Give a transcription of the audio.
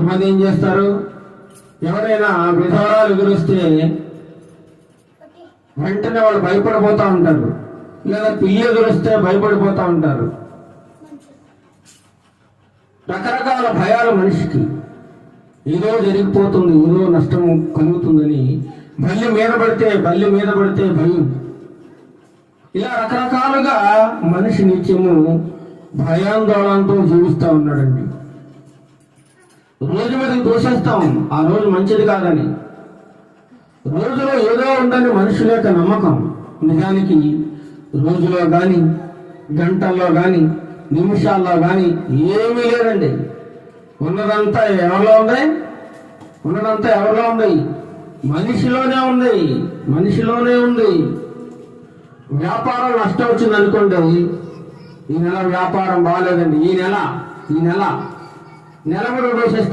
కొంతమంది ఏం చేస్తారు, ఎవరైనా విధవరాలు ఎదురొస్తే వెంటనే వాళ్ళు భయపడిపోతూ ఉంటారు, లేదా పిల్లి ఎదురొస్తే భయపడిపోతూ ఉంటారు. రకరకాల భయాలు మనిషికి. ఏదో జరిగిపోతుంది, ఏదో నష్టం కలుగుతుందని బల్లి మీద పడితే భయం. ఇలా రకరకాలుగా మనిషి నిత్యము భయాందోళనతో జీవిస్తూ ఉన్నాడండి. రోజు మీదకి దోషేస్తాం, ఆ రోజు మంచిది కాదని. రోజులో ఏదో ఉందని మనుషుల యొక్క నమ్మకం. నిజానికి రోజులో కానీ, గంటల్లో కానీ, నిమిషాల్లో కానీ ఏమీ లేదండి. ఉన్నదంతా ఎవరిలో ఉంది? మనిషిలోనే ఉంది. వ్యాపారం నష్టం వచ్చింది అనుకోండి, ఈ నెల వ్యాపారం బాగాలేదండి, ఈ నెల కూడా దోషిస్తారు.